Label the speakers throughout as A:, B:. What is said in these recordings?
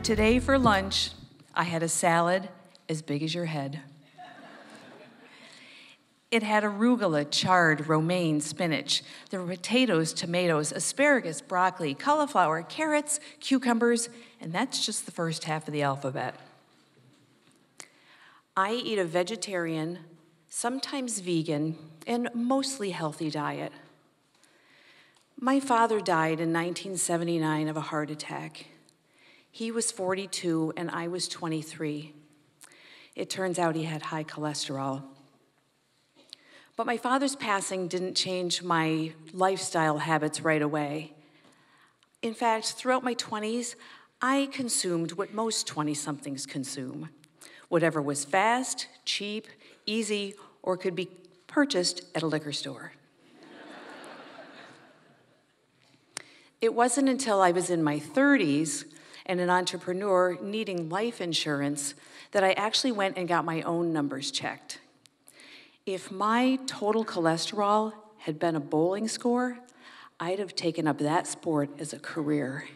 A: Today for lunch, I had a salad as big as your head. It had arugula, chard, romaine, spinach. There were potatoes, tomatoes, asparagus, broccoli, cauliflower, carrots, cucumbers, and that's just the first half of the alphabet. I eat a vegetarian, sometimes vegan, and mostly healthy diet. My father died in 1979 of a heart attack. He was 42 and I was 23. It turns out he had high cholesterol. But my father's passing didn't change my lifestyle habits right away. In fact, throughout my 20s, I consumed what most 20-somethings consume. Whatever was fast, cheap, easy, or could be purchased at a liquor store. It wasn't until I was in my 30s and an entrepreneur needing life insurance that I actually went and got my own numbers checked. If my total cholesterol had been a bowling score, I'd have taken up that sport as a career.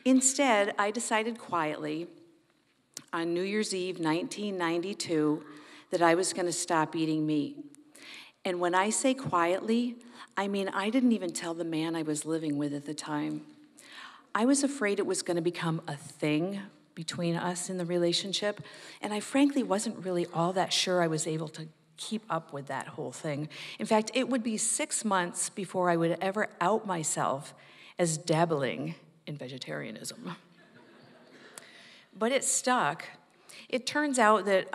A: Instead, I decided quietly on New Year's Eve 1992 that I was going to stop eating meat. And when I say quietly, I mean I didn't even tell the man I was living with at the time. I was afraid it was going to become a thing between us in the relationship, and I frankly wasn't really all that sure I was able to keep up with that whole thing. In fact, it would be 6 months before I would ever out myself as dabbling in vegetarianism. But it stuck. It turns out that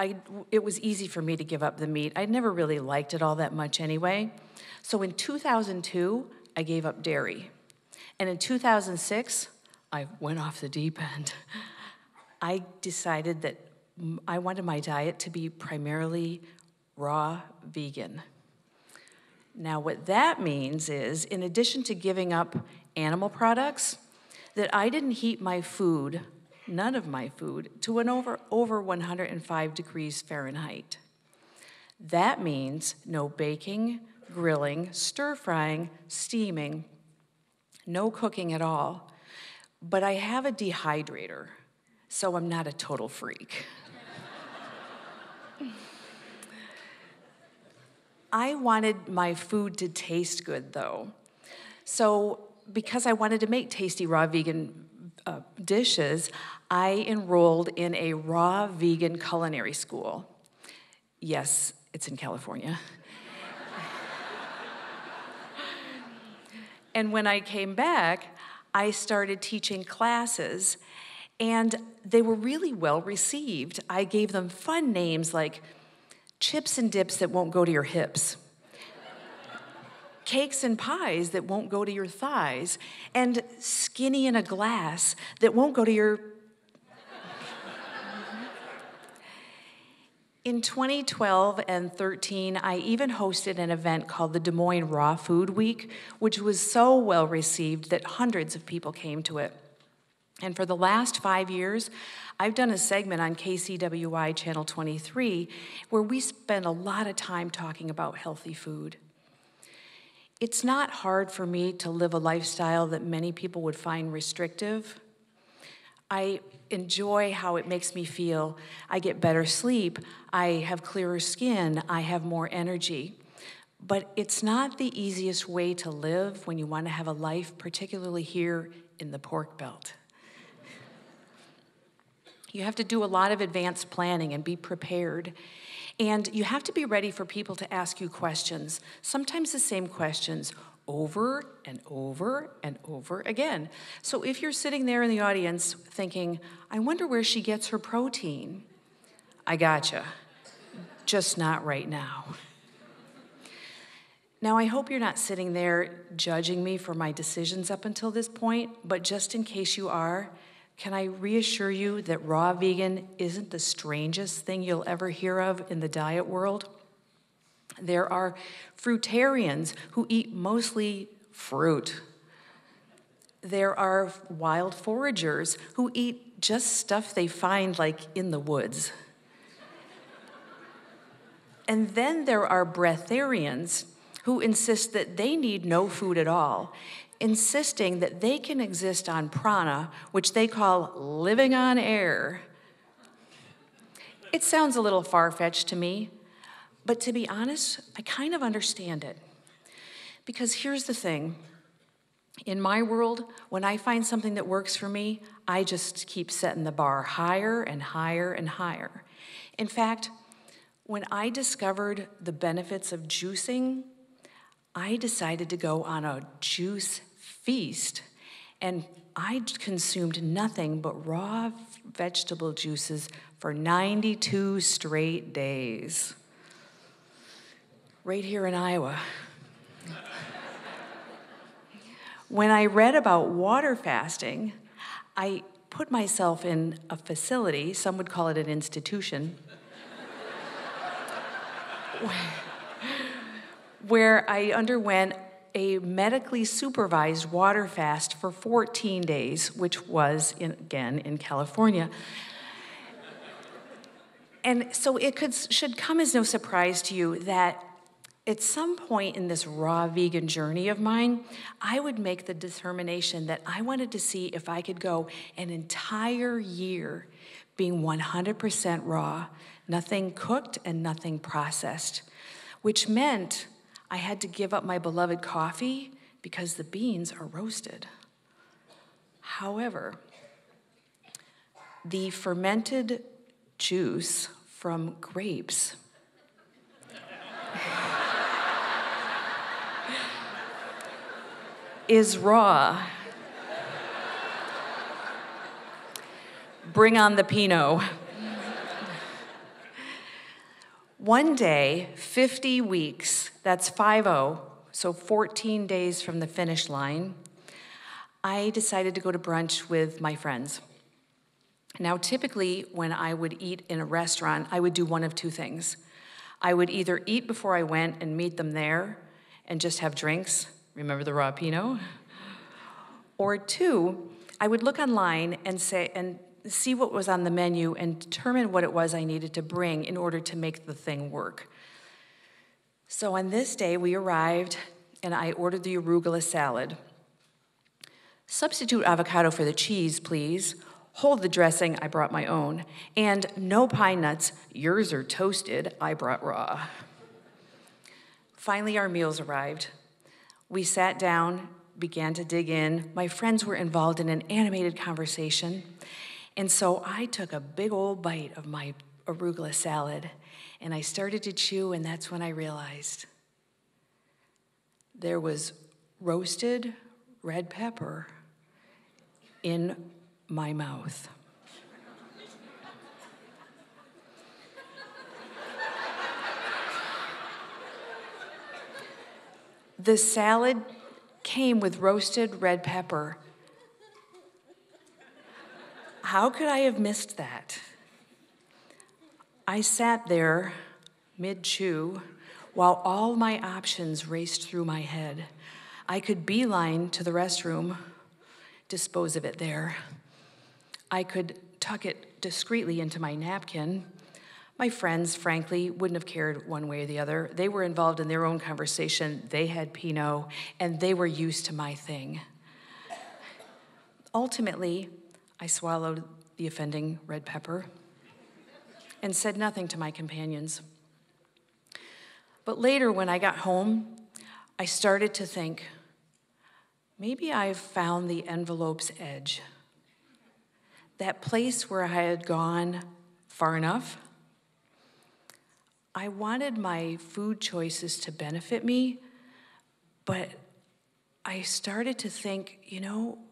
A: it was easy for me to give up the meat. I never really liked it all that much anyway. So in 2002, I gave up dairy. And in 2006, I went off the deep end. I decided that I wanted my diet to be primarily raw vegan. Now, what that means is, in addition to giving up animal products, that I didn't heat my food, none of my food, to an over 105 degrees Fahrenheit. That means no baking, grilling, stir-frying, steaming, no cooking at all. But I have a dehydrator, so I'm not a total freak. I wanted my food to taste good, though. So because I wanted to make tasty raw vegan dishes, I enrolled in a raw vegan culinary school. Yes, it's in California. And when I came back, I started teaching classes, and they were really well received. I gave them fun names like chips and dips that won't go to your hips, cakes and pies that won't go to your thighs, and skinny in a glass that won't go to your... In 2012 and 13, I even hosted an event called the Des Moines Raw Food Week, which was so well received that hundreds of people came to it. And for the last 5 years, I've done a segment on KCWY Channel 23 where we spend a lot of time talking about healthy food. It's not hard for me to live a lifestyle that many people would find restrictive. I enjoy how it makes me feel. I get better sleep, I have clearer skin, I have more energy. But it's not the easiest way to live when you want to have a life, particularly here in the pork belt. You have to do a lot of advanced planning and be prepared. And you have to be ready for people to ask you questions, sometimes the same questions, over and over and over again. So if you're sitting there in the audience thinking, I wonder where she gets her protein, I gotcha. Just not right now. Now, I hope you're not sitting there judging me for my decisions up until this point, but just in case you are, can I reassure you that raw vegan isn't the strangest thing you'll ever hear of in the diet world? There are fruitarians who eat mostly fruit. There are wild foragers who eat just stuff they find like in the woods. And then there are breatharians who insist that they need no food at all, insisting that they can exist on prana, which they call living on air. It sounds a little far-fetched to me, but to be honest, I kind of understand it. Because here's the thing. In my world, when I find something that works for me, I just keep setting the bar higher and higher and higher. In fact, when I discovered the benefits of juicing, I decided to go on a juice feast, and I consumed nothing but raw vegetable juices for 92 straight days. Right here in Iowa. When I read about water fasting, I put myself in a facility, some would call it an institution, where I underwent a medically supervised water fast for 14 days, which was, again, in California. And so should come as no surprise to you that at some point in this raw vegan journey of mine, I would make the determination that I wanted to see if I could go an entire year being 100% raw, nothing cooked and nothing processed, which meant I had to give up my beloved coffee because the beans are roasted. However, the fermented juice from grapes is raw. Bring on the Pinot. One day, 50 weeks, that's 50, so 14 days from the finish line, I decided to go to brunch with my friends. Now, typically, when I would eat in a restaurant, I would do one of two things. I would either eat before I went and meet them there and just have drinks, remember the raw Pinot? Or two, I would look online and see what was on the menu and determine what it was I needed to bring in order to make the thing work. So on this day, we arrived, and I ordered the arugula salad. Substitute avocado for the cheese, please. Hold the dressing, I brought my own. And no pine nuts, yours are toasted, I brought raw. Finally, our meals arrived. We sat down, began to dig in. My friends were involved in an animated conversation. And so I took a big old bite of my arugula salad, and I started to chew, and that's when I realized there was roasted red pepper in my mouth. The salad came with roasted red pepper. How could I have missed that? I sat there mid-chew while all my options raced through my head. I could beeline to the restroom, dispose of it there. I could tuck it discreetly into my napkin. My friends, frankly, wouldn't have cared one way or the other. They were involved in their own conversation. They had Pinot, and they were used to my thing. Ultimately, I swallowed the offending red pepper and said nothing to my companions. But later, when I got home, I started to think, maybe I've found the envelope's edge. That place where I had gone far enough. I wanted my food choices to benefit me, but I started to think,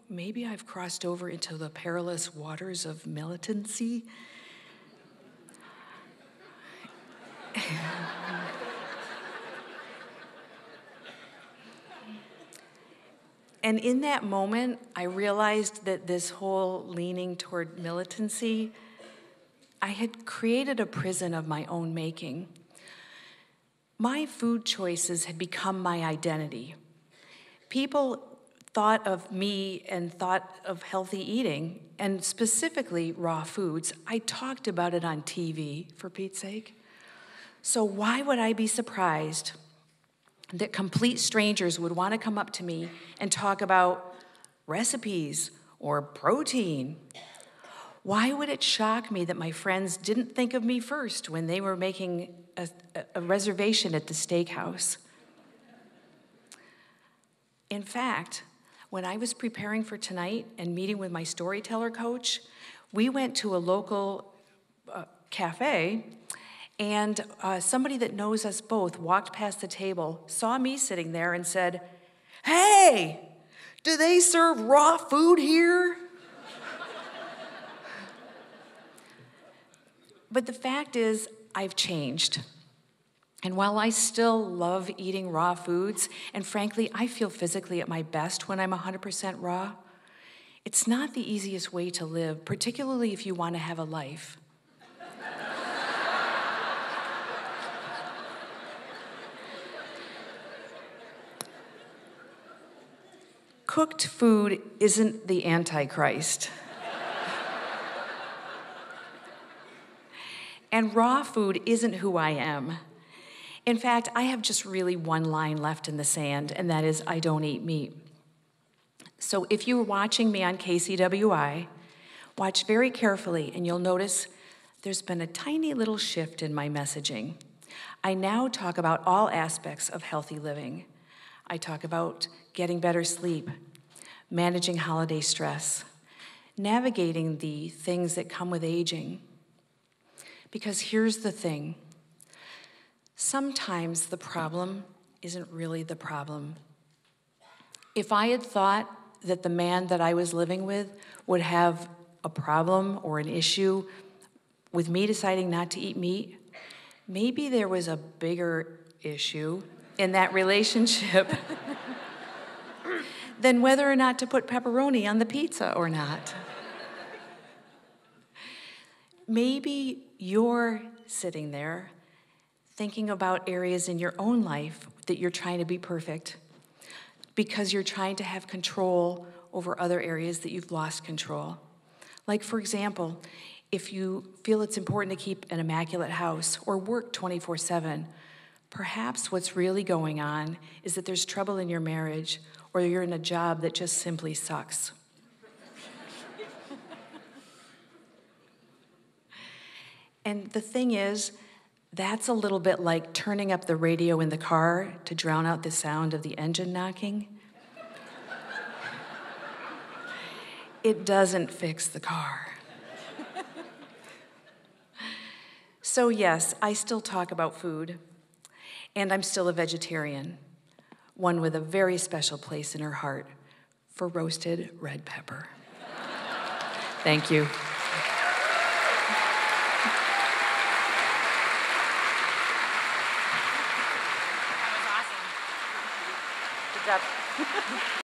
A: maybe I've crossed over into the perilous waters of militancy. And in that moment, I realized that this whole leaning toward militancy, I had created a prison of my own making. My food choices had become my identity. People thought of me and thought of healthy eating, and specifically raw foods. I talked about it on TV, for Pete's sake. So why would I be surprised that complete strangers would want to come up to me and talk about recipes or protein. Why would it shock me that my friends didn't think of me first when they were making a reservation at the steakhouse? In fact, when I was preparing for tonight and meeting with my storyteller coach, we went to a local cafe, and somebody that knows us both walked past the table, saw me sitting there, and said, "Hey, do they serve raw food here?" But the fact is, I've changed. And while I still love eating raw foods, and frankly, I feel physically at my best when I'm 100% raw, it's not the easiest way to live, particularly if you want to have a life. Cooked food isn't the Antichrist. And raw food isn't who I am. In fact, I have just really one line left in the sand, and that is, I don't eat meat. So if you're watching me on KCWI, watch very carefully, and you'll notice there's been a tiny little shift in my messaging. I now talk about all aspects of healthy living. I talk about getting better sleep, managing holiday stress, navigating the things that come with aging. Because here's the thing. Sometimes the problem isn't really the problem. If I had thought that the man that I was living with would have a problem or an issue with me deciding not to eat meat, maybe there was a bigger issue in that relationship than whether or not to put pepperoni on the pizza or not. Maybe you're sitting there thinking about areas in your own life that you're trying to be perfect because you're trying to have control over other areas that you've lost control. Like, for example, if you feel it's important to keep an immaculate house or work 24/7, perhaps what's really going on is that there's trouble in your marriage or you're in a job that just simply sucks. And the thing is, that's a little bit like turning up the radio in the car to drown out the sound of the engine knocking. It doesn't fix the car. So yes, I still talk about food, and I'm still a vegetarian, one with a very special place in her heart for roasted red pepper. Thank you. That was awesome. Good job.